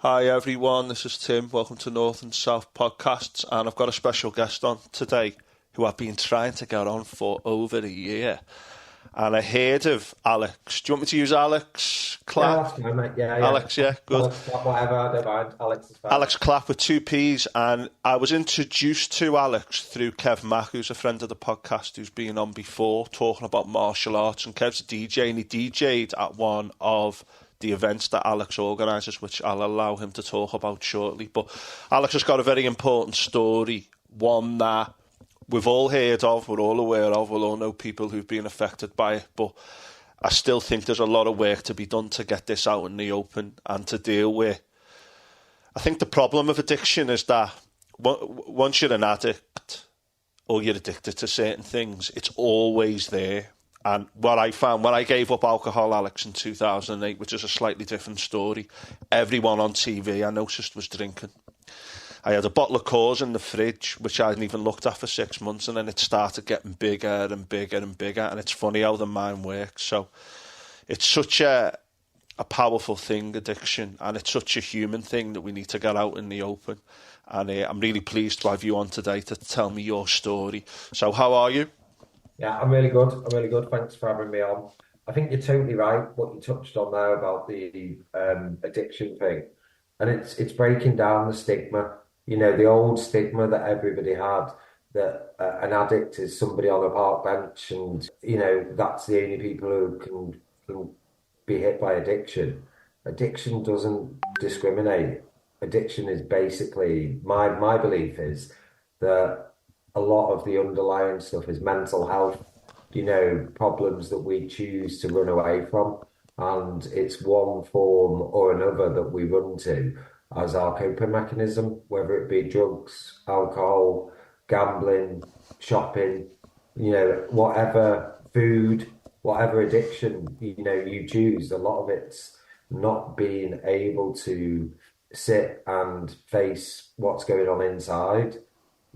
Hi everyone, this is Tim. Welcome to North and South Podcasts, and I've got a special guest on today who I've been trying to get on for over a year. And I heard of Alex. Do you want me to use Alex Yeah, Clapp? that's fine, mate. Yeah. Alex, yeah, good. Alex, whatever, I don't mind. Alex is fine. Alex Clapp with two P's, and I was introduced to Alex through Kev Mack, who's a friend of the podcast who's been on before, talking about martial arts. And Kev's a DJ, and he DJ'd at one of the events that Alex organises, which I'll allow him to talk about shortly. But Alex has got a very important story, one that we've all heard of, we're all aware of, we'll all know people who've been affected by it, but I still think there's a lot of work to be done to get this out in the open and to deal with. I think the problem of addiction is that once you're an addict or you're addicted to certain things, it's always there. And what I found when I gave up alcohol, Alex, in 2008, which is a slightly different story, everyone on TV I noticed was drinking. I had a bottle of Coors in the fridge, which I hadn't even looked at for 6 months, and then it started getting bigger and bigger and bigger. And it's funny how the mind works. So it's such a powerful thing, addiction, and it's such a human thing that we need to get out in the open. And I'm really pleased to have you on today to tell me your story. So how are you? Yeah, I'm really good. I'm really good. Thanks for having me on. I think you're totally right, what you touched on there about the addiction thing. And it's breaking down the stigma, the old stigma that everybody had, that an addict is somebody on a park bench and, that's the only people who can be hit by addiction. Addiction doesn't discriminate. Addiction is basically, my belief is that a lot of the underlying stuff is mental health, problems that we choose to run away from. And it's one form or another that we run to as our coping mechanism, whether it be drugs, alcohol, gambling, shopping, whatever, food, whatever addiction, you choose. A lot of it's not being able to sit and face what's going on inside,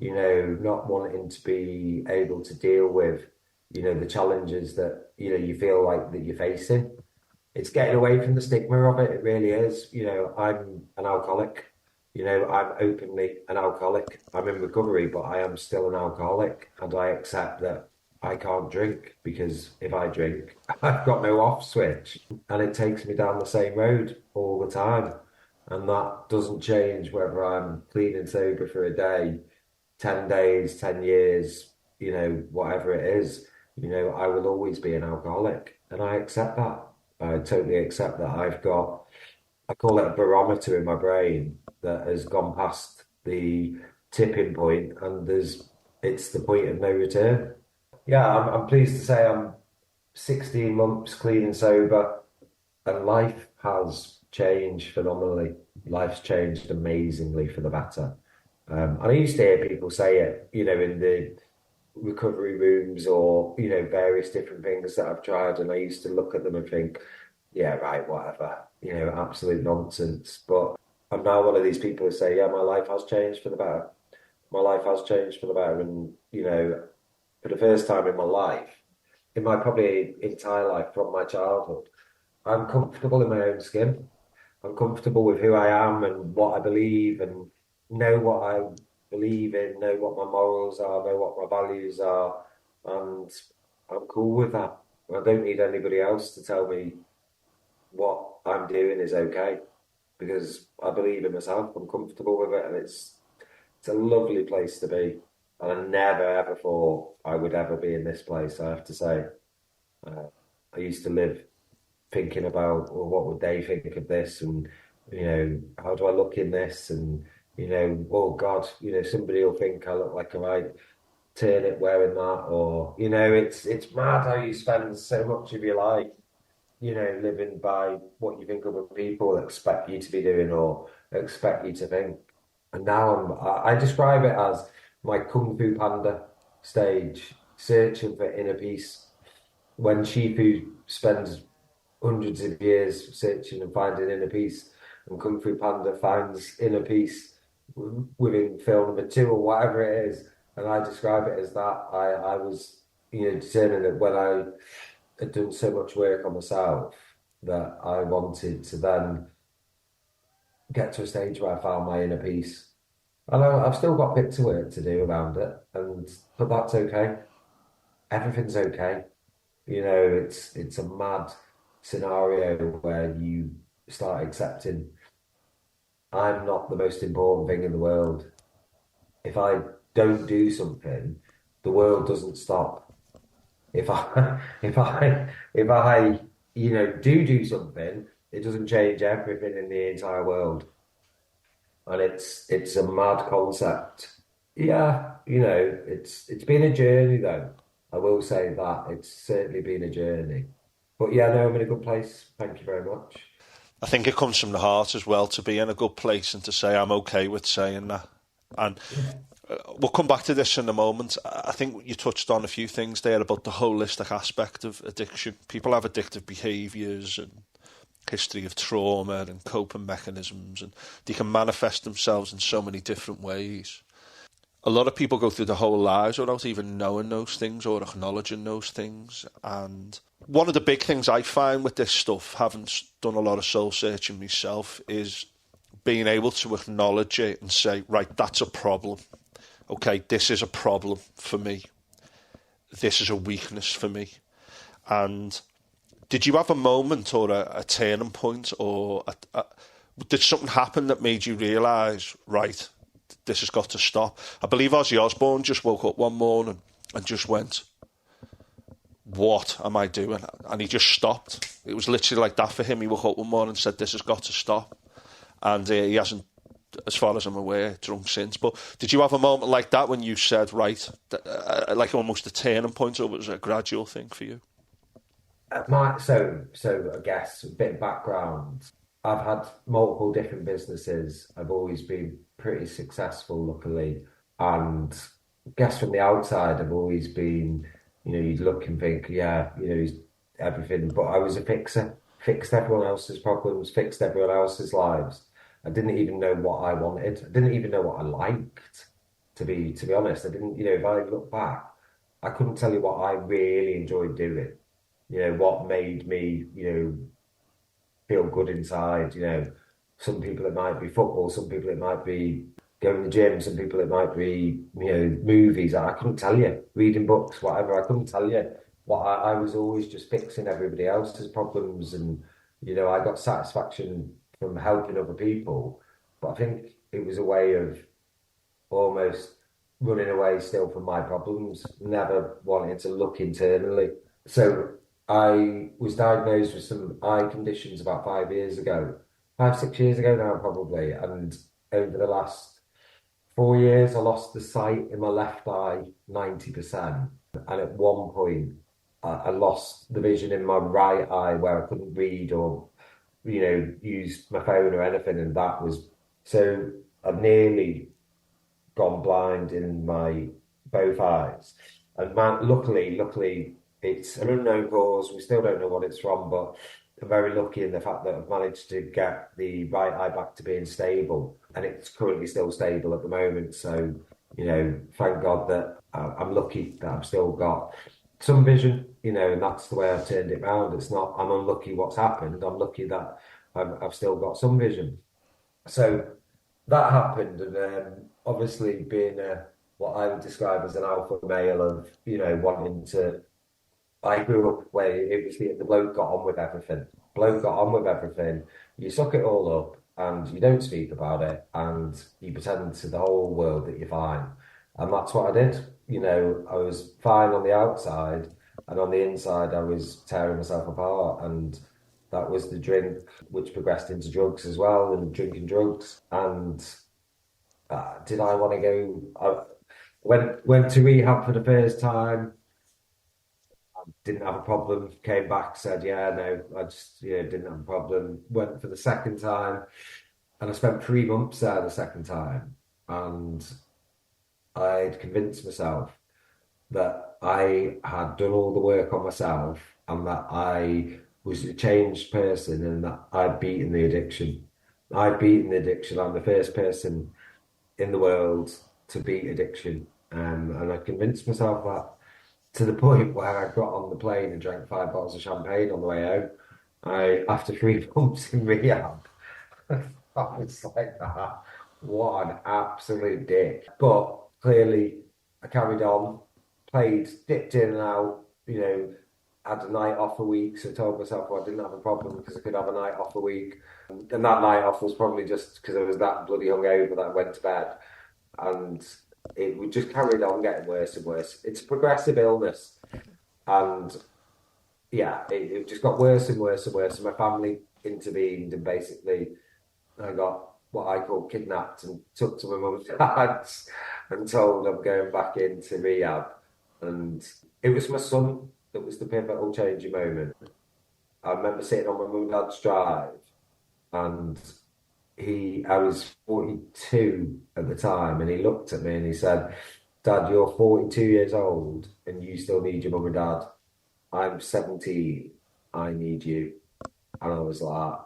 not wanting to be able to deal with, the challenges that, you feel like that you're facing. It's getting away from the stigma of it. It really is. I'm an alcoholic. I'm openly an alcoholic. I'm in recovery, but I am still an alcoholic. And I accept that I can't drink because if I drink, I've got no off switch. And it takes me down the same road all the time. And that doesn't change whether I'm clean and sober for a day, 10 days, 10 years, whatever it is. I will always be an alcoholic. And I accept that. I totally accept that I call it a barometer in my brain that has gone past the tipping point and it's the point of no return. Yeah, I'm pleased to say I'm 16 months clean and sober, and life has changed phenomenally. Life's changed amazingly for the better. And I used to hear people say it, in the recovery rooms or, various different things that I've tried. And I used to look at them and think, yeah, right, whatever, absolute nonsense. But I'm now one of these people who say, yeah, my life has changed for the better. My life has changed for the better. And, for the first time in my life, in my probably entire life from my childhood, I'm comfortable in my own skin. I'm comfortable with who I am and what I believe and know what I believe in, know what my morals are, know what my values are, and I'm cool with that. I don't need anybody else to tell me what I'm doing is okay because I believe in myself. I'm comfortable with it, and it's a lovely place to be. And I never ever thought I would ever be in this place. I have to say, uh, I used to live thinking about, well, what would they think of this, and how do I look in this, and oh God, somebody will think I look like I might turn it wearing that, or it's mad how you spend so much of your life, living by what you think other people expect you to be doing or expect you to think. And now I describe it as my Kung Fu Panda stage, searching for inner peace. When Shifu spends hundreds of years searching and finding inner peace, and Kung Fu Panda finds inner peace within film number two or whatever it is. And I describe it as that. I was, determined that when I had done so much work on myself, that I wanted to then get to a stage where I found my inner peace. And I've still got bits of work to do around it, but that's okay. Everything's okay. It's a mad scenario where you start accepting I'm not the most important thing in the world. If I don't do something, the world doesn't stop. If I if I do something, it doesn't change everything in the entire world. And it's a mad concept. Yeah, it's been a journey though. I will say that it's certainly been a journey. But yeah, no, I'm in a good place. Thank you very much. I think it comes from the heart as well to be in a good place and to say I'm okay with saying that. And Yeah. we'll come back to this in a moment. I think you touched on a few things there about the holistic aspect of addiction. People have addictive behaviours and history of trauma and coping mechanisms, and they can manifest themselves in so many different ways. A lot of people go through their whole lives without even knowing those things or acknowledging those things. And one of the big things I find with this stuff, having done a lot of soul searching myself, is being able to acknowledge it and say, right, that's a problem. Okay, this is a problem for me. This is a weakness for me. And did you have a moment or a turning point, or did something happen that made you realise, right, this has got to stop? I believe Ozzy Osbourne just woke up one morning and just went, what am I doing? And he just stopped. It was literally like that for him. He woke up one morning and said, this has got to stop. And he hasn't, as far as I'm aware, drunk since. But did you have a moment like that when you said, right, like almost a turning point, or was it a gradual thing for you? So I guess a bit of background. I've had multiple different businesses. I've always been pretty successful, luckily. And I guess from the outside, I've always been, you'd look and think, yeah, he's everything. But I was a fixer, fixed everyone else's problems, fixed everyone else's lives. I didn't even know what I wanted. I didn't even know what I liked, to be honest. I didn't, if I look back, I couldn't tell you what I really enjoyed doing. What made me, feel good inside. Some people it might be football, some people it might be going to the gym, some people it might be, movies. I couldn't tell you, reading books, whatever. I couldn't tell you what I was always just fixing everybody else's problems, and I got satisfaction from helping other people. But I think it was a way of almost running away still from my problems, never wanting to look internally. So I was diagnosed with some eye conditions about 5 years ago, 5, 6 years ago now, probably. And over the last 4 years, I lost the sight in my left eye 90%. And at one point, I lost the vision in my right eye where I couldn't read or, use my phone or anything. And that was so I've nearly gone blind in my both eyes. And man, luckily, it's an unknown cause. We still don't know what it's from, but I'm very lucky in the fact that I've managed to get the right eye back to being stable, and it's currently still stable at the moment. So, thank God that I'm lucky that I've still got some vision, and that's the way I've turned it round. It's not I'm unlucky what's happened. I'm lucky that I've still got some vision. So that happened, and obviously being what I would describe as an alpha male of wanting to. I grew up where it was the bloke got on with everything. Bloke got on with everything. You suck it all up, and you don't speak about it, and you pretend to the whole world that you're fine. And that's what I did. I was fine on the outside, and on the inside, I was tearing myself apart. And that was the drink, which progressed into drugs as well, and drinking drugs. And did I want to go? I went to rehab for the first time, didn't have a problem. Came back, said, "Yeah, no, I just didn't have a problem." Went for the second time, and I spent 3 months there the second time, and I'd convinced myself that I had done all the work on myself and that I was a changed person and that I'd beaten the addiction. I'd beaten the addiction. I'm the first person in the world to beat addiction. And I convinced myself that to the point where I got on the plane and drank 5 bottles of champagne on the way home. After 3 months in rehab. I was like, what an absolute dick. But clearly, I carried on, played, dipped in and out, had a night off a week. So I told myself, well, I didn't have a problem because I could have a night off a week. And that night off was probably just because I was that bloody hungover that I went to bed. And it would just carried on getting worse and worse. It's a progressive illness. And yeah, it just got worse and worse and worse. And my family intervened, and basically I got what I call kidnapped and took to my mum's dad's and told I'm going back into rehab. And it was my son that was the pivotal changing moment. I remember sitting on my mum and dad's drive, and I was 42 at the time, and he looked at me and he said, "Dad, you're 42 years old and you still need your mum and dad. I'm 17. I need you." And I was like,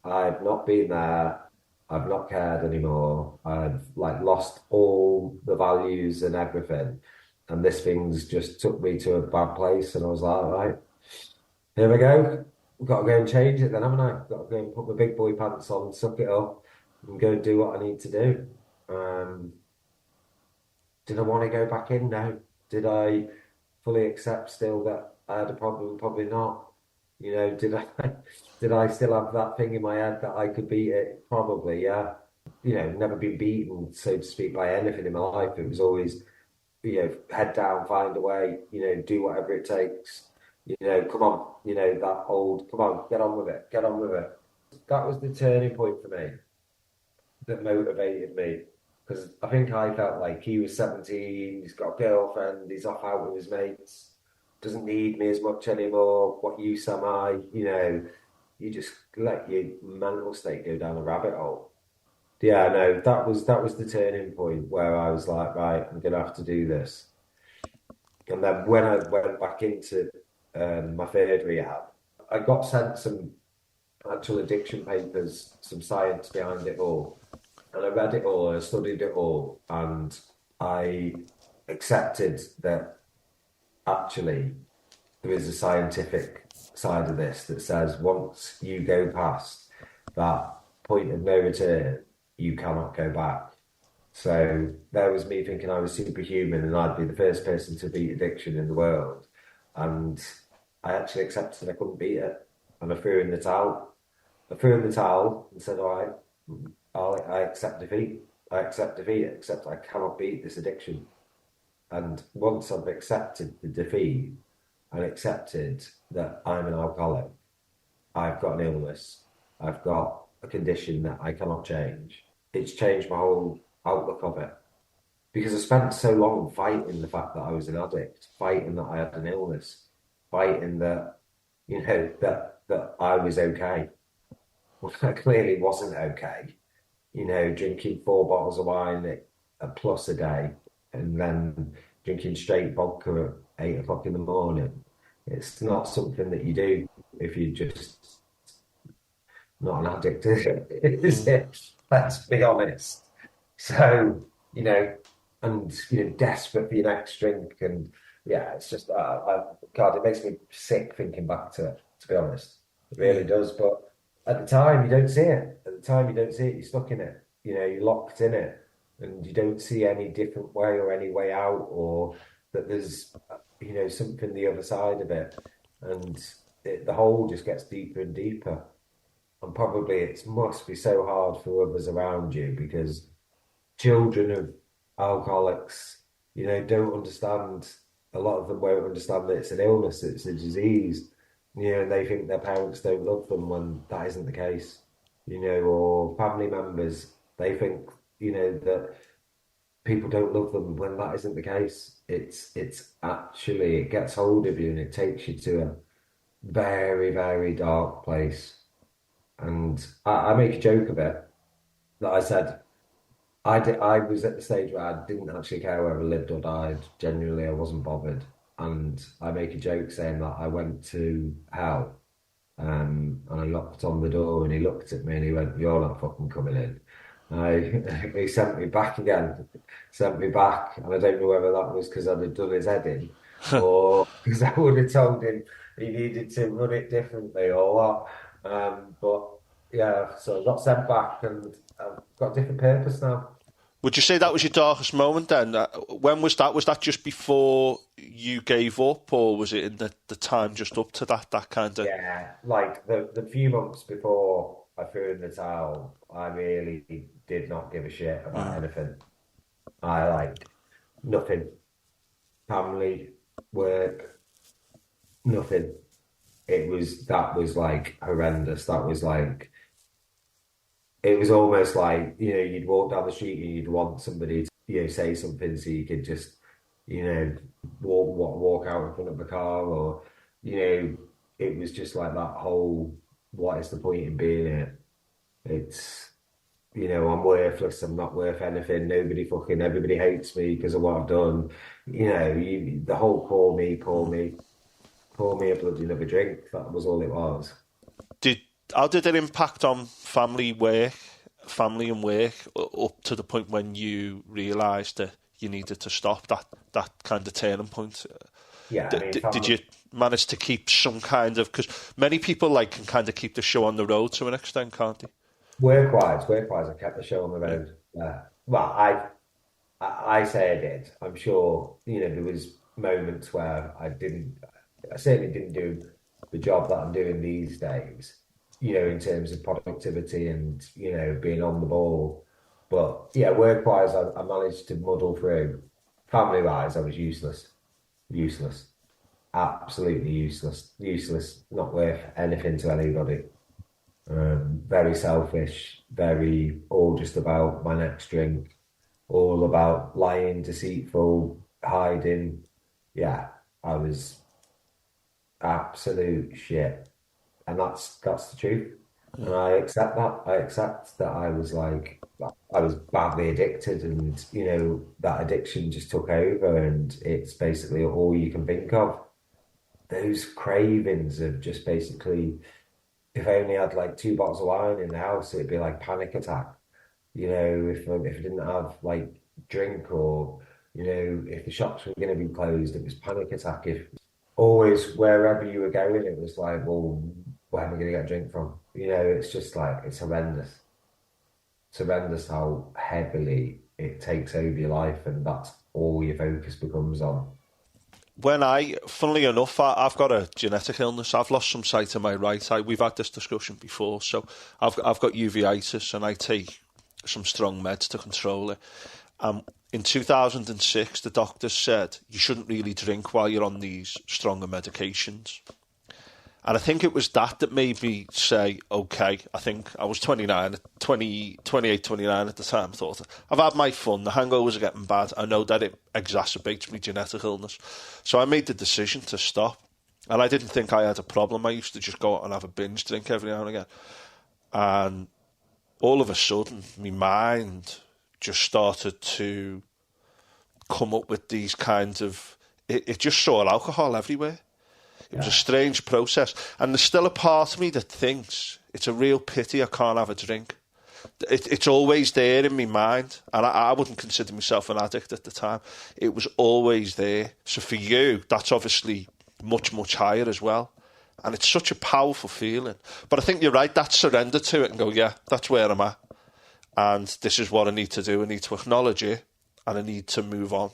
I've not been there. I've not cared anymore. I've like lost all the values and everything. And this thing's just took me to a bad place. And I was like, right, here we go. I've got to go and change it then, haven't I? Got to go and put my big boy pants on, suck it up, and go and do what I need to do. Um, did I want to go back in? No. Did I fully accept still that I had a problem? Probably not. Did I did I still have that thing in my head that I could beat it? Probably, yeah. Never been beaten, so to speak, by anything in my life. It was always, head down, find a way, do whatever it takes. Come on, that old, come on, get on with it, get on with it. That was the turning point for me that motivated me. Because I think I felt like he was 17, he's got a girlfriend, he's off out with his mates, doesn't need me as much anymore. What use am I? You just let your mental state go down a rabbit hole. Yeah, no, that was the turning point where I was like, right, I'm gonna have to do this. And then when I went back into my third rehab, I got sent some actual addiction papers, some science behind it all. And I read it all, I studied it all, and I accepted that actually there is a scientific side of this that says once you go past that point of no return, you cannot go back. So there was me thinking I was superhuman and I'd be the first person to beat addiction in the world. And I actually accepted I couldn't beat it. And I threw in the towel. I threw in the towel and said, all right, I accept defeat. I accept defeat, except I cannot beat this addiction. And once I've accepted the defeat and accepted that I'm an alcoholic, I've got an illness, I've got a condition that I cannot change, it's changed my whole outlook of it. Because I spent so long fighting the fact that I was an addict, fighting that I had an illness, fighting that, that I was okay. Well, I clearly wasn't okay. Drinking 4 bottles of wine at plus a day and then drinking straight vodka at 8 o'clock in the morning. It's not something that you do if you're just not an addict, is it? Is Mm. it? Let's be honest. So, and desperate for your next drink, and yeah, it's just, God, it makes me sick thinking back to it. To be honest, it really Yeah. does. But at the time, you don't see it. At the time, you don't see it. You're stuck in it. You're locked in it, and you don't see any different way or any way out, or that there's, something the other side of it, and the hole just gets deeper and deeper. And probably it must be so hard for others around you because children of alcoholics, don't understand. A lot of them won't understand that it's an illness, it's a disease, and they think their parents don't love them when that isn't the case, or family members, they think, that people don't love them when that isn't the case. It's actually, it gets hold of you and it takes you to a very, very dark place. And I make a joke of it that I said, I was at the stage where I didn't actually care whether I lived or died. Genuinely, I wasn't bothered. And I make a joke saying that I went to hell, and I knocked on the door and he looked at me and he went, "You're not fucking coming in." He sent me back again, sent me back. And I don't know whether that was because I'd have done his head in or because I would have told him he needed to run it differently or what. But yeah, so I got sent back and I've got a different purpose now. Would you say that was your darkest moment then? When was that? Was that just before you gave up, or was it in the time just up to that kind of? Yeah, like the few months before I threw in the towel, I really did not give a shit about Mm. anything. I like nothing, family, work, nothing. That was like horrendous. That was like it was almost like, you'd walk down the street and you'd want somebody to, say something so you could just, walk out in front of a car or, you know, it was just like that whole, what is the point in being here? It's, I'm worthless. I'm not worth anything. Everybody hates me because of what I've done. The whole pour me a bloody another drink. That was all it was. Did How did it impact on family and work up to the point when you realised that you needed to stop that kind of turning point? Yeah, I mean, Did you manage to keep some kind of, because many people like can kind of keep the show on the road to an extent, can't they? work-wise, I kept the show on the Yeah. road. Well, I say I did. I'm sure, there was moments where I didn't. I certainly didn't do the job that I'm doing these days. In terms of productivity and being on the ball. But yeah, work-wise, I managed to muddle through. Family-wise, I was useless, absolutely useless, not worth anything to anybody. Very selfish, very all just about my next drink, all about lying, deceitful, hiding. Yeah, I was absolute shit, and that's the truth. And I accept that. I accept that I was like I was badly addicted, and that addiction just took over, and it's basically all you can think of. Those cravings of just basically if I only had like two bottles of wine in the house, it'd be like panic attack. If I didn't have like drink or if the shops were going to be closed, it was panic attack. If always wherever you were going, it was like, well, where am I going to get drink from? It's just like it's horrendous. It's horrendous how heavily it takes over your life, and that's all your focus becomes on. Funnily enough, I've got a genetic illness. I've lost some sight in my right eye. We've had this discussion before. So I've got uveitis and I take some strong meds to control it. In 2006, the doctors said you shouldn't really drink while you're on these stronger medications. And I think it was that made me say, okay, I think I was 28, 29 at the time. I thought, I've had my fun. The hangovers are getting bad. I know that it exacerbates my genetic illness. So I made the decision to stop. And I didn't think I had a problem. I used to just go out and have a binge drink every now and again. And all of a sudden, my mind just started to come up with these kinds of... It just saw alcohol everywhere. It was a Yeah, strange process. And there's still a part of me that thinks it's a real pity I can't have a drink. It's always there in my mind. And I wouldn't consider myself an addict at the time. It was always there. So for you, that's obviously much, much higher as well. And it's such a powerful feeling. But I think you're right, that surrender to it and go, yeah, that's where I'm at. And this is what I need to do. I need to acknowledge it and I need to move on.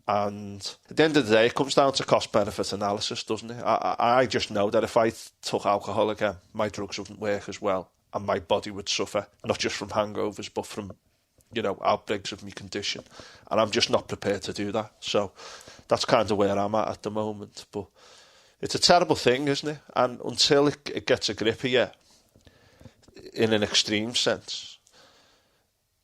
And at the end of the day, it comes down to cost-benefit analysis, doesn't it? I just know that if I took alcohol again, my drugs wouldn't work as well, and my body would suffer, not just from hangovers, but from, outbreaks of my condition. And I'm just not prepared to do that. So that's kind of where I'm at the moment. But it's a terrible thing, isn't it? And until it gets a grip of you, in an extreme sense,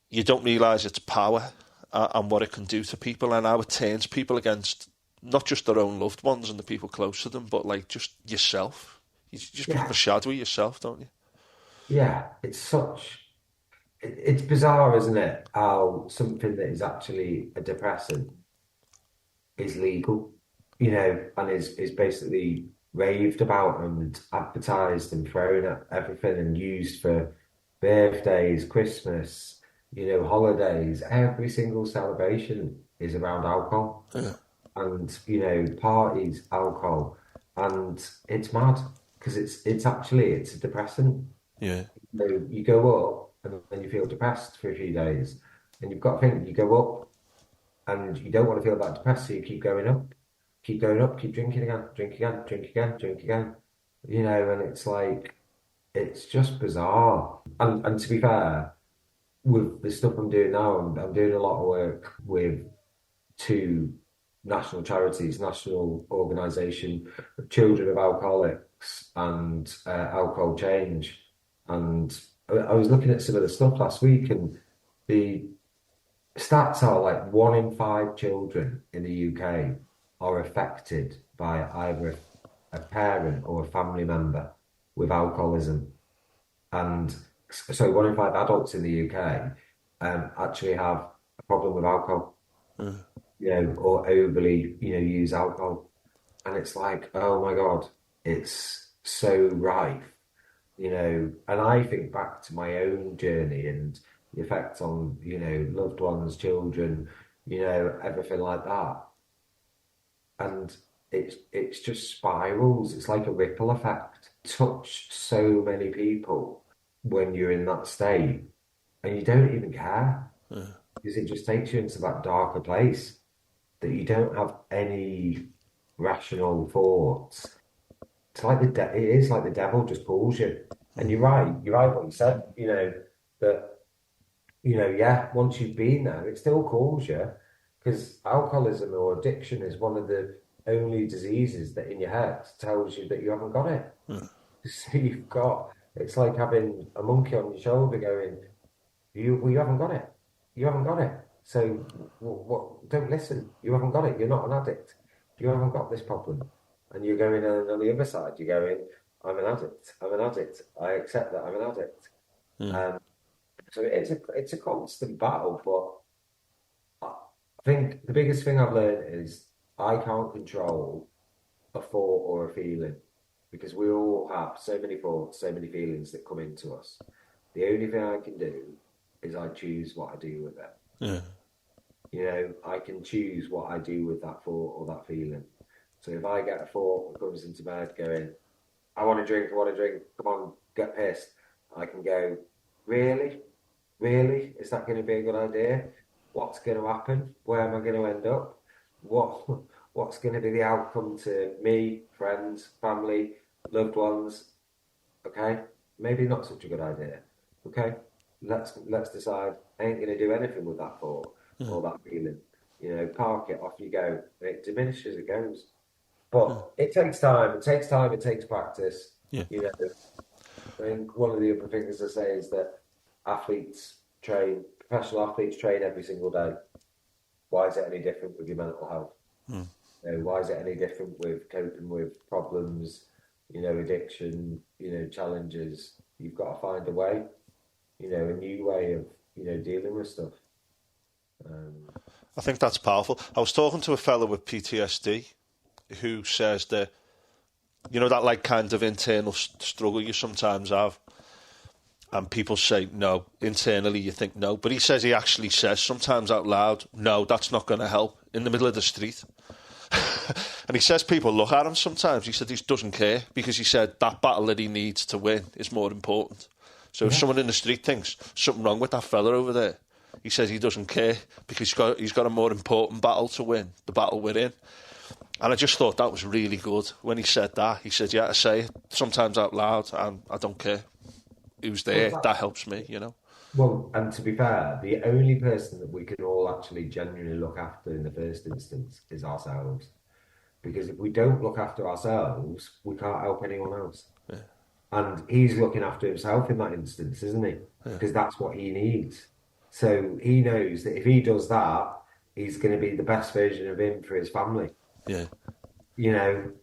you don't realise its power and what it can do to people and how it turns people against not just their own loved ones and the people close to them, but like just yourself. You just become a yeah, shadow of yourself, don't you? yeah. It's bizarre, isn't it? How something that is actually a depressant is legal, and is basically raved about and advertised and thrown at everything and used for birthdays, Christmas, holidays. Every single celebration is around alcohol Yeah. and, parties, alcohol. And it's mad because it's a depressant. Yeah. You go up and then you feel depressed for a few days. And you've got to think, you go up and you don't want to feel that depressed, so you keep going up, keep drinking again, drink again, drink again, drink again. And it's like, it's just bizarre. And to be fair, with the stuff I'm doing now, I'm doing a lot of work with two national charities, national organisation of children of alcoholics and alcohol change. And I was looking at some of the stuff last week, and the stats are like 1 in 5 children in the UK are affected by either a parent or a family member with alcoholism. And so 1 in 5 adults in the UK actually have a problem with alcohol, or overly, use alcohol. And it's like, oh my God, it's so rife, And I think back to my own journey and the effect on, loved ones, children, everything like that. And it's just spirals. It's like a ripple effect. Touch so many people when you're in that state, and you don't even care because it just takes you into that darker place that you don't have any rational thoughts. It is like the devil just calls you. And you're right what you said, that, yeah, once you've been there, it still calls you, because alcoholism or addiction is one of the only diseases that in your head tells you that you haven't got it. So it's like having a monkey on your shoulder going, you haven't got it. You haven't got it. So what? Don't listen. You haven't got it. You're not an addict. You haven't got this problem. And you're going on the other side. You're going, I'm an addict. I'm an addict. I accept that I'm an addict. Um, so it's a constant battle. But I think the biggest thing I've learned is I can't control a thought or a feeling, because we all have so many thoughts, so many feelings that come into us. The only thing I can do is I choose what I do with it. Yeah. I can choose what I do with that thought or that feeling. So if I get a thought that comes into my head going, I want to drink, come on, get pissed, I can go, really? Really? Is that going to be a good idea? What's going to happen? Where am I going to end up? What what's going to be the outcome to me, friends, family, loved ones? Okay, maybe not such a good idea. Okay, let's decide. I ain't going to do anything with that thought or that feeling. Park it, off you go. It diminishes, it goes. But it takes time. It takes time. It takes practice. Yeah. I think one of the other things I say is that professional athletes train every single day. Why is it any different with your mental health? Why is it any different with coping with problems, addiction, challenges? You've got to find a way, a new way of, dealing with stuff. I think that's powerful. I was talking to a fellow with PTSD who says that, that like kind of internal struggle you sometimes have. And people say no. Internally, you think no. But he says he actually says sometimes out loud, no, that's not going to help, in the middle of the street. And he says people look at him sometimes. He said he doesn't care, because he said that battle that he needs to win is more important. So if someone in the street thinks something wrong with that fella over there, he says he doesn't care, because he's got a more important battle to win, the battle we're in. And I just thought that was really good when he said that. He said, yeah, I say it sometimes out loud, and I don't care who's there. Well, That helps me, well, and to be fair, the only person that we can all actually genuinely look after in the first instance is ourselves. Because if we don't look after ourselves, we can't help anyone else. Yeah. And he's looking after himself in that instance, isn't he? Because that's what he needs. So he knows that if he does that, he's going to be the best version of him for his family. Yeah. And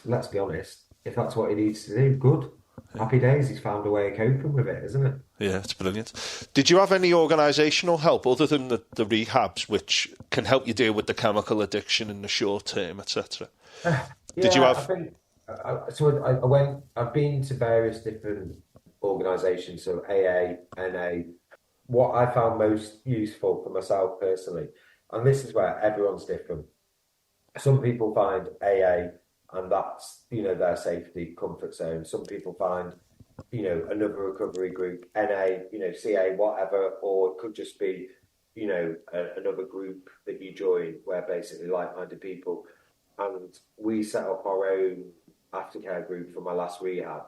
let's be honest, if that's what he needs to do, good. Happy days, he's found a way of coping with it, isn't it? Yeah, it's brilliant. Did you have any organisational help other than the rehabs, which can help you deal with the chemical addiction in the short term, etc.? Did you Yeah, I have? think I've been to various different organisations, so AA, NA. What I found most useful for myself personally, and this is where everyone's different. Some people find AA, and that's their safety comfort zone. Some people find another recovery group, NA, CA, whatever, or it could just be, another group that you join where basically like-minded people. And we set up our own aftercare group for my last rehab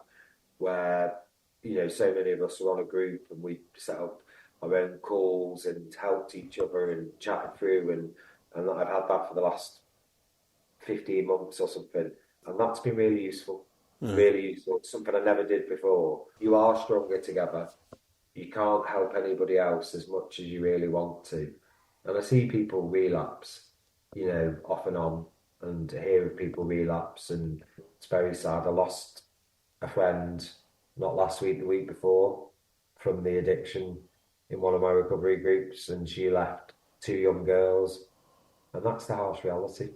where, so many of us were on a group and we set up our own calls and helped each other and chatted through and I've had that for the last 15 months or something. And that's been really useful. Really useful. It's something I never did before. You are stronger together. You can't help anybody else as much as you really want to. And I see people relapse, off and on, and hear of people relapse, and it's very sad. I lost a friend not last week, the week before, from the addiction in one of my recovery groups, and she left two young girls, and that's the harsh reality.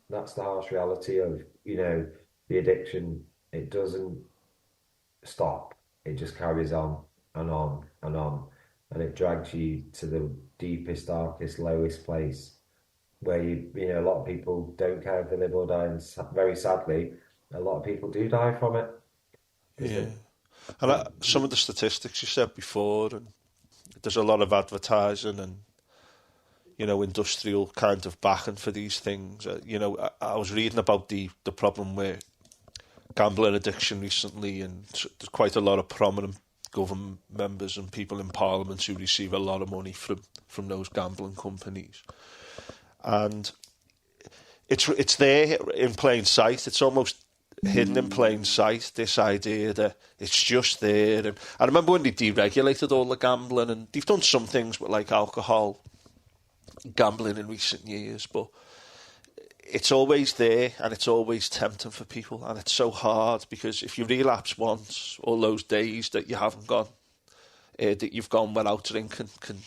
That's the harsh reality of, the addiction. It doesn't stop. It just carries on and on and on. And it drags you to the deepest, darkest, lowest place where a lot of people don't care if they live or die. And very sadly, a lot of people do die from it. Yeah. And some of the statistics you said before, and there's a lot of advertising and, industrial kind of backing for these things. I was reading about the problem with gambling addiction recently, and there's quite a lot of prominent government members and people in parliament who receive a lot of money from those gambling companies. And it's there in plain sight. It's almost hidden in plain sight, this idea that it's just there. And I remember when they deregulated all the gambling, and they've done some things with like alcohol gambling in recent years, but it's always there and it's always tempting for people, and it's so hard because if you relapse once, all those days that you haven't gone, that you've gone without drinking can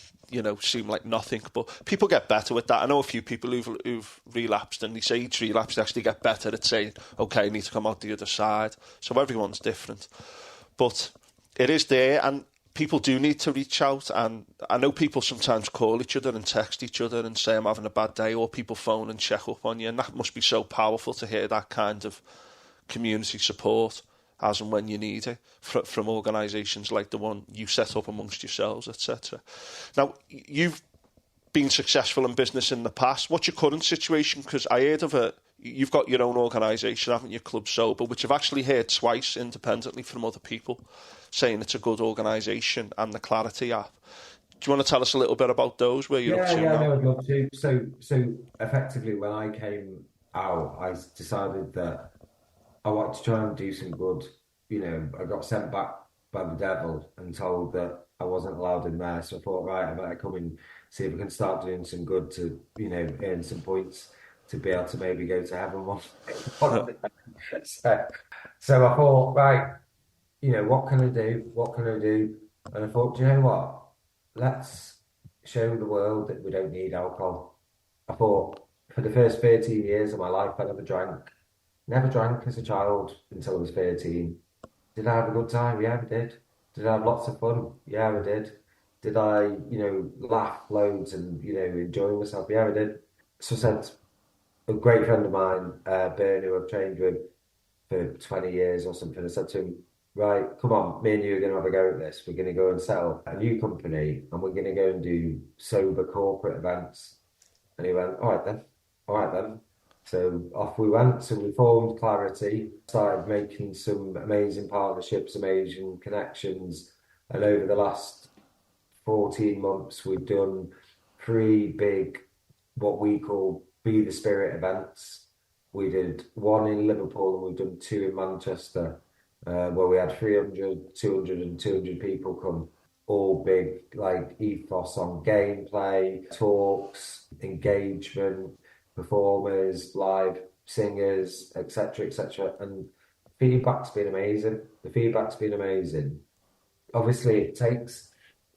seem like nothing, but people get better with that. I know a few people who've relapsed, and they say each relapse they actually get better at saying, okay, I need to come out the other side. So everyone's different, but it is there, and people do need to reach out. And I know people sometimes call each other and text each other and say I'm having a bad day, or people phone and check up on you, and that must be so powerful to hear that kind of community support as and when you need it from organisations like the one you set up amongst yourselves, etc. Now, you've been successful in business in the past. What's your current situation? Because I heard of you've got your own organisation, haven't you, Club Soba, which I've actually heard twice independently from other people saying it's a good organisation, and the Claritee app. Do you want to tell us a little bit about those, where you're up to now? No, I'd love to. So effectively, when I came out, I decided that I wanted to try and do some good. I got sent back by the devil and told that I wasn't allowed in there. So I thought, right, I better come and see if I can start doing some good to, earn some points to be able to maybe go to heaven one day. So I thought, right, what can I do? What can I do? And I thought, do you know what? Let's show the world that we don't need alcohol. I thought for the first 13 years of my life, I never drank. Never drank as a child until I was 13. Did I have a good time? Yeah, I did. Did I have lots of fun? Yeah, I did. Did I, laugh loads and, enjoy myself? Yeah, I did. So I said, a great friend of mine, Bernie, who I've trained with for 20 years or something, I said to him, right, come on, me and you are going to have a go at this. We're going to go and set up a new company and we're going to go and do sober corporate events. And he went, all right then, all right then. So off we went. So we formed Claritee, started making some amazing partnerships, amazing connections. And over the last 14 months, we've done three big, what we call Be the Spirit events. We did one in Liverpool and we've done two in Manchester, where we had 300, 200 and 200 people come. All big, like ethos on gameplay, talks, engagement, performers, live singers, etc., etc. And feedback's been amazing. The feedback's been amazing. Obviously,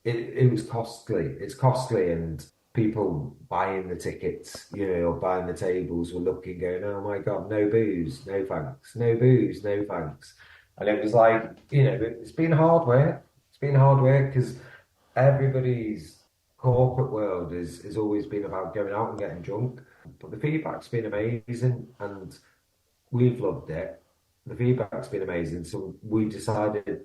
it was costly. It's costly, and people buying the tickets, or buying the tables were looking, going, "Oh my God, no booze, no thanks, no booze, no thanks." And it was like, it's been hard work. It's been hard work because everybody's corporate world has always been about going out and getting drunk. But the feedback's been amazing and we've loved it. The feedback's been amazing. So we decided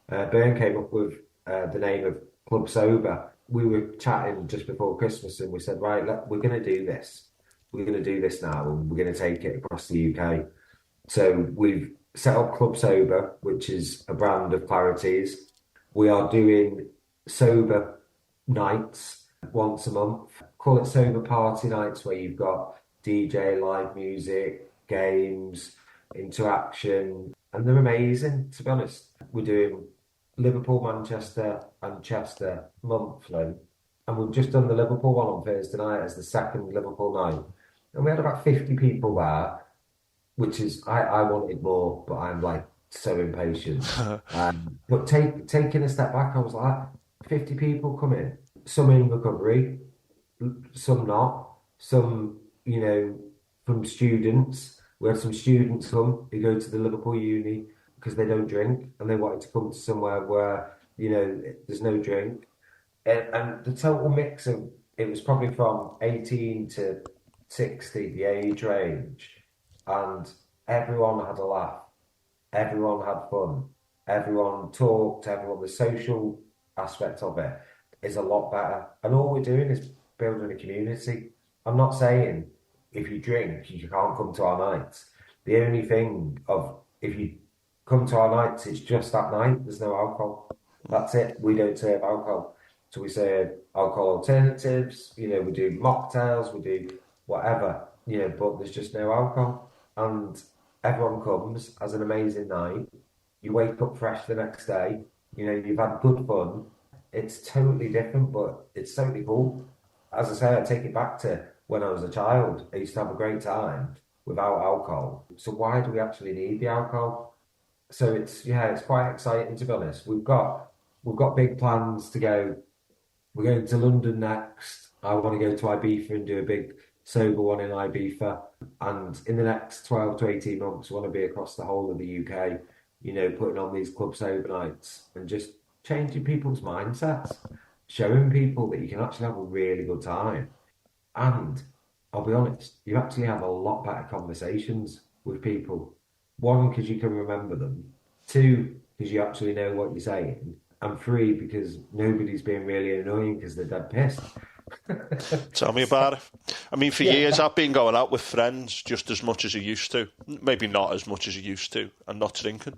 Byrne came up with the name of Club Soba. We were chatting just before Christmas, and we said, right, we're going to do this. We're going to do this now, and we're going to take it across the UK. So we've set up Club Soba, which is a brand of Clarities. We are doing sober nights once a month. Call it sober party nights, where you've got DJ, live music, games, interaction, and they're amazing, to be honest. We're doing Liverpool, Manchester, and Chester monthly, and we've just done the Liverpool one on Thursday night as the second Liverpool night. And we had about 50 people there, which is I wanted more, but I'm like so impatient. But taking a step back, I was like, 50 people come in, some in recovery, some not, some, from students. We had some students come who go to the Liverpool uni because they don't drink and they wanted to come to somewhere where, there's no drink. And the total mix of it was probably from 18 to 60, the age range, and everyone had a laugh, everyone had fun, everyone talked, everyone, the social aspect of it is a lot better. And all we're doing is building a community. I'm not saying if you drink, you can't come to our nights. The only thing of if you come to our nights, it's just that night, there's no alcohol. That's it. We don't serve alcohol. So we serve alcohol alternatives, we do mocktails, we do whatever, but there's just no alcohol. And everyone comes, has an amazing night. You wake up fresh the next day, you've had good fun. It's totally different, but it's totally cool. As I say, I take it back to when I was a child. I used to have a great time without alcohol. So why do we actually need the alcohol? So it's quite exciting, to be honest. We've got big plans to go. We're going to London next. I want to go to Ibiza and do a big sober one in Ibiza. And in the next 12 to 18 months, I want to be across the whole of the UK, putting on these club sober nights and just changing people's mindsets, showing people that you can actually have a really good time. And I'll be honest, you actually have a lot better conversations with people. One, because you can remember them. Two, because you actually know what you're saying. And three, because nobody's being really annoying because they're dead pissed. Tell me about it. I mean, for years I've been going out with friends just as much as I used to. Maybe not as much as I used to, and not drinking.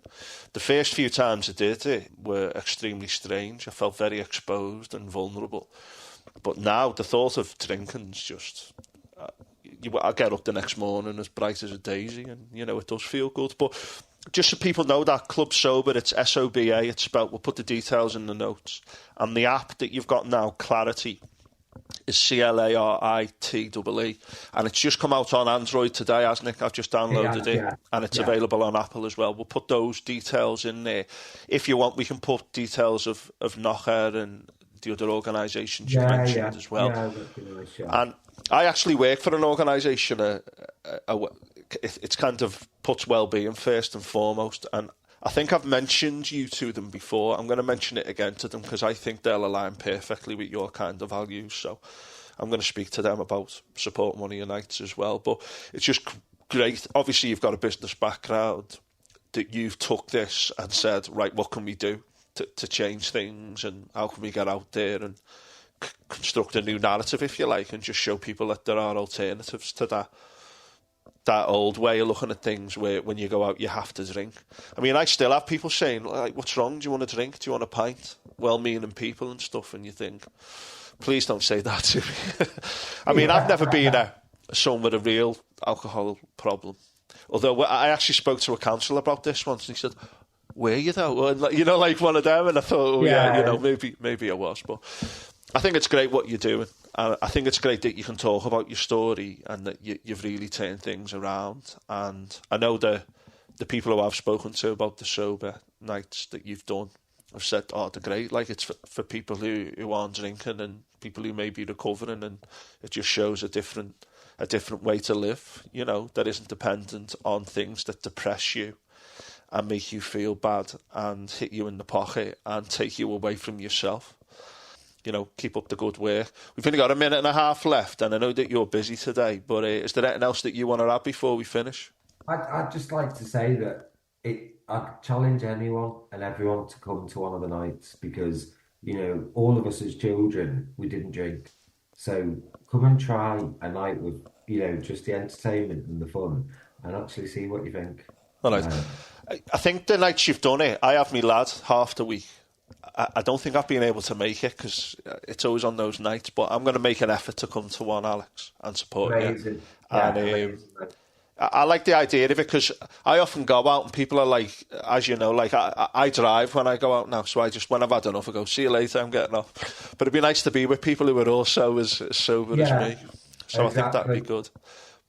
The first few times I did it were extremely strange. I felt very exposed and vulnerable. But now the thought of drinking's just... I get up the next morning as bright as a daisy, and, it does feel good. But just so people know, that Club Sober, it's SOBA, it's spelled, we'll put the details in the notes. And the app that you've got now, Claritee, is Claritee, and it's just come out on Android today, hasn't it? I've just downloaded it, and it's available on Apple as well. We'll put those details in there. If you want, we can put details of Knocker and the other organisations you mentioned as well. And I actually work for an organisation. It's kind of puts well-being first and foremost, and I think I've mentioned you to them before. I'm going to mention it again to them because I think they'll align perfectly with your kind of values. So I'm going to speak to them about supporting one of your nights as well. But it's just great. Obviously, you've got a business background, that you've took this and said, right, what can we do to change things, and how can we get out there and construct a new narrative, if you like, and just show people that there are alternatives to that old way of looking at things where when you go out you have to drink. I mean, I still have people saying, like, what's wrong? Do you want a drink? Do you want a pint? Well-meaning people and stuff, and you think, please don't say that to me. I mean, I've never been someone with a real alcohol problem. Although I actually spoke to a counsellor about this once, and he said, were you though? And, like one of them, and I thought, maybe I was, but I think it's great what you're doing. I think it's great that you can talk about your story and that you've really turned things around. And I know the people who I've spoken to about the sober nights that you've done have said, oh, they're great. Like, it's for people who aren't drinking and people who may be recovering, and it just shows a different way to live, that isn't dependent on things that depress you and make you feel bad and hit you in the pocket and take you away from yourself. Keep up the good work. We've only got a minute and a half left, and I know that you're busy today, but is there anything else that you want to add before we finish? I'd just like to say that I'd challenge anyone and everyone to come to one of the nights because, all of us as children, we didn't drink. So come and try a night with, just the entertainment and the fun and actually see what you think. All right. Uh, I think the nights you've done it, I have me lad half the week. I don't think I've been able to make it because it's always on those nights, but I'm going to make an effort to come to one, Alex, and support you. Amazing. And Yeah, amazing, man. I like the idea of it because I often go out and people are like, as you know, like I drive when I go out now, so I just, when I've had enough, I go, see you later, I'm getting off. But it'd be nice to be with people who are also as sober as Yeah, me. So I think that'd be exactly. good.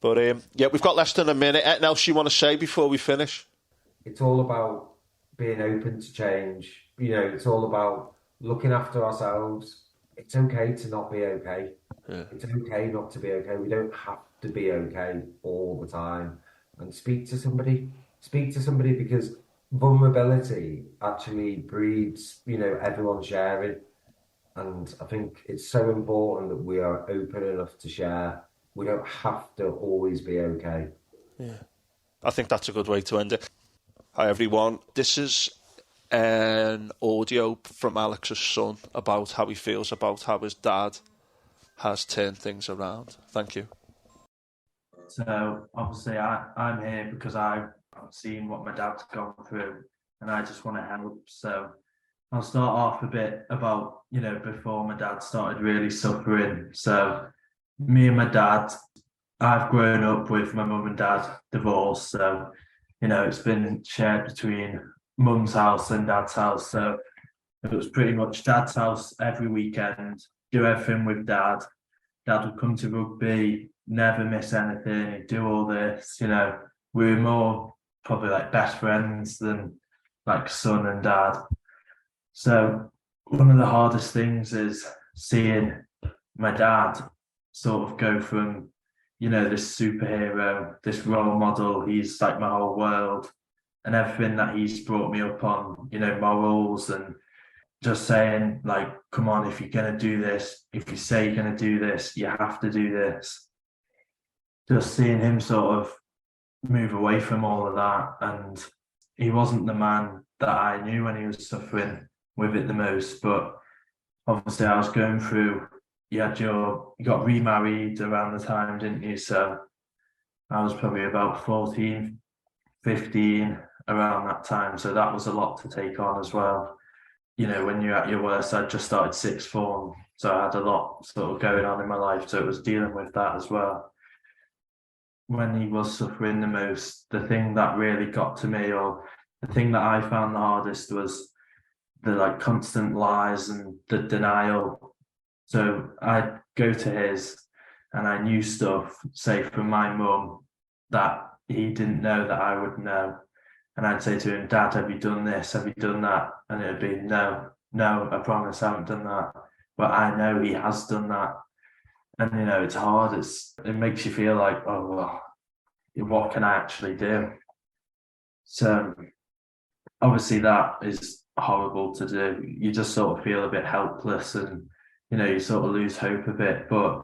But yeah, we've got less than a minute. Anything else you want to say before we finish? It's all about being open to change. It's all about looking after ourselves. It's okay to not be okay. Yeah. It's okay not to be okay. We don't have to be okay all the time. And speak to somebody. Speak to somebody because vulnerability actually breeds, everyone sharing. And I think it's so important that we are open enough to share. We don't have to always be okay. I think that's a good way to end it. Hi everyone. This is an audio from Alex's son about how he feels about how his dad has turned things around. Thank you. So obviously I'm here because I've seen what my dad's gone through and I just want to help. So I'll start off a bit about, before my dad started really suffering. So me and my dad, I've grown up with my mum and dad divorced. So, it's been shared between mum's house and dad's house. So it was pretty much dad's house every weekend, do everything with dad. Dad would come to rugby, never miss anything, he'd do all this, we were more probably like best friends than like son and dad. So one of the hardest things is seeing my dad sort of go from, this superhero, this role model, he's like my whole world, and everything that he's brought me up on, morals and just saying like, come on, if you're going to do this, if you say you're going to do this, you have to do this. Just seeing him sort of move away from all of that, and he wasn't the man that I knew when he was suffering with it the most. But obviously I was going through, you got remarried around the time, didn't you? So I was probably about 14, 15 around that time, so that was a lot to take on as well. When you're at your worst, I just started sixth form, so I had a lot sort of going on in my life, so it was dealing with that as well. When he was suffering the most, the thing that really got to me, or the thing that I found the hardest, was the like constant lies and the denial. So I'd go to his and I knew stuff, say from my mum, that he didn't know that I would know. And I'd say to him, Dad, have you done this? Have you done that? And it'd be, no, no, I promise I haven't done that. But I know he has done that. And it's hard. It makes you feel like, oh well, what can I actually do? So obviously that is horrible to do. You just sort of feel a bit helpless and you sort of lose hope a bit. But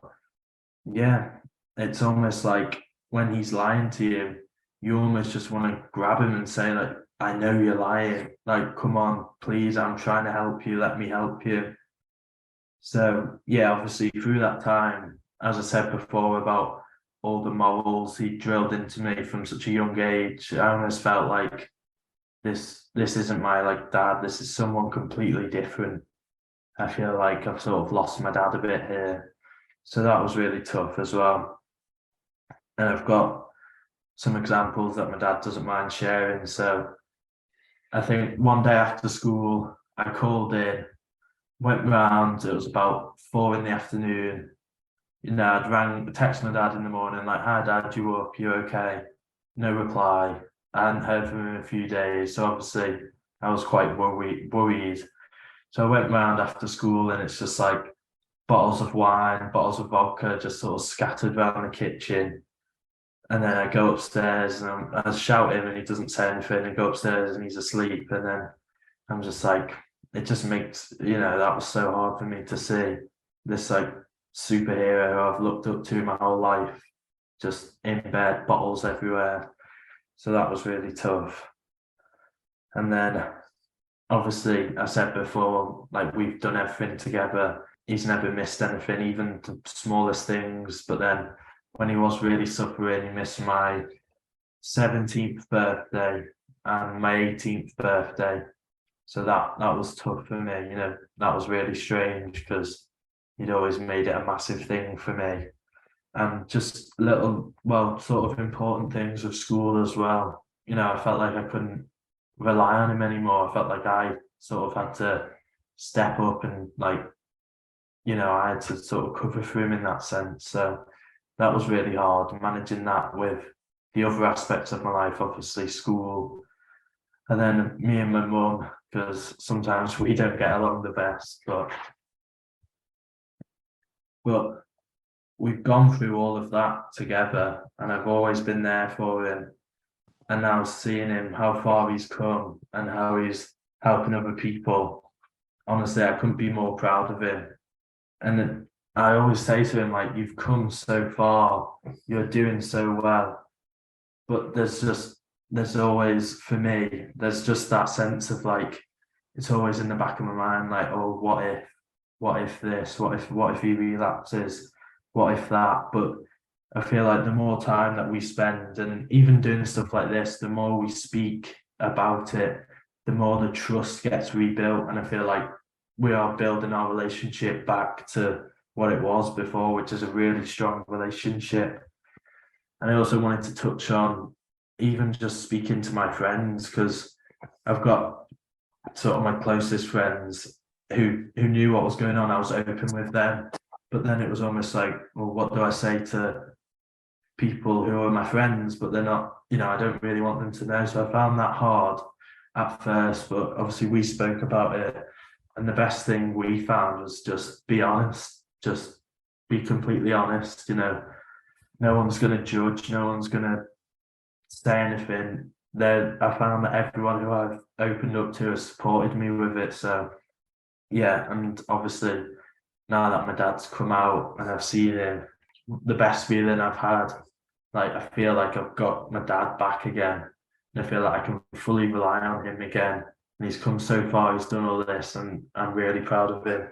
yeah, it's almost like when he's lying to you, you almost just want to grab him and say, like, I know you're lying. Like, come on, please, I'm trying to help you. Let me help you. So yeah, obviously through that time, as I said before about all the morals he drilled into me from such a young age, I almost felt like this isn't my like dad, this is someone completely different. I feel like I've sort of lost my dad a bit here. So that was really tough as well. And I've got some examples that my dad doesn't mind sharing. So I think one day after school, I called in, went round, it was about 4 in the afternoon. I'd text my dad in the morning, like, hi dad, you up? You okay? No reply. I hadn't heard from him in a few days. So obviously I was quite worried. So I went round after school and it's just like bottles of wine, bottles of vodka just sort of scattered around the kitchen. And then I go upstairs and I shout him and he doesn't say anything. I go upstairs and he's asleep. And then I'm just like, it just makes, that was so hard for me to see this like superhero I've looked up to my whole life, just in bed, bottles everywhere. So that was really tough. And then obviously I said before, like we've done everything together. He's never missed anything, even the smallest things. But then when he was really suffering, he missed my 17th birthday and my 18th birthday. So that was tough for me. You know, that was really strange because he'd always made it a massive thing for me. And just little, well, sort of important things of school as well. You know, I felt like I couldn't rely on him anymore. I felt like I sort of had to step up and like, you know, I had to sort of cover for him in that sense. So that was really hard, managing that with the other aspects of my life, obviously school, and then me and my mum, because sometimes we don't get along the best, but we've gone through all of that together, and I've always been there for him. And now seeing him, how far he's come and how he's helping other people, honestly, I couldn't be more proud of him. And then I always say to him, like, you've come so far, you're doing so well. But there's always, for me, there's just that sense of like, it's always in the back of my mind, like, oh, what if this, what if he relapses, what if that? But I feel like the more time that we spend, and even doing stuff like this, the more we speak about it, the more the trust gets rebuilt. And I feel like we are building our relationship back to what it was before, which is a really strong relationship. And I also wanted to touch on even just speaking to my friends, because I've got sort of my closest friends who knew what was going on. I was open with them, but then it was almost like, well, what do I say to people who are my friends, but they're not, you know, I don't really want them to know. So I found that hard at first, but obviously we spoke about it. And the best thing we found was just be honest, just be completely honest. You know, no one's going to judge, no one's going to say anything. I found that everyone who I've opened up to has supported me with it. So yeah, and obviously now that my dad's come out and I've seen him, the best feeling I've had. Like I feel like I've got my dad back again, and I feel like I can fully rely on him again. And he's come so far, he's done all this, and I'm really proud of him.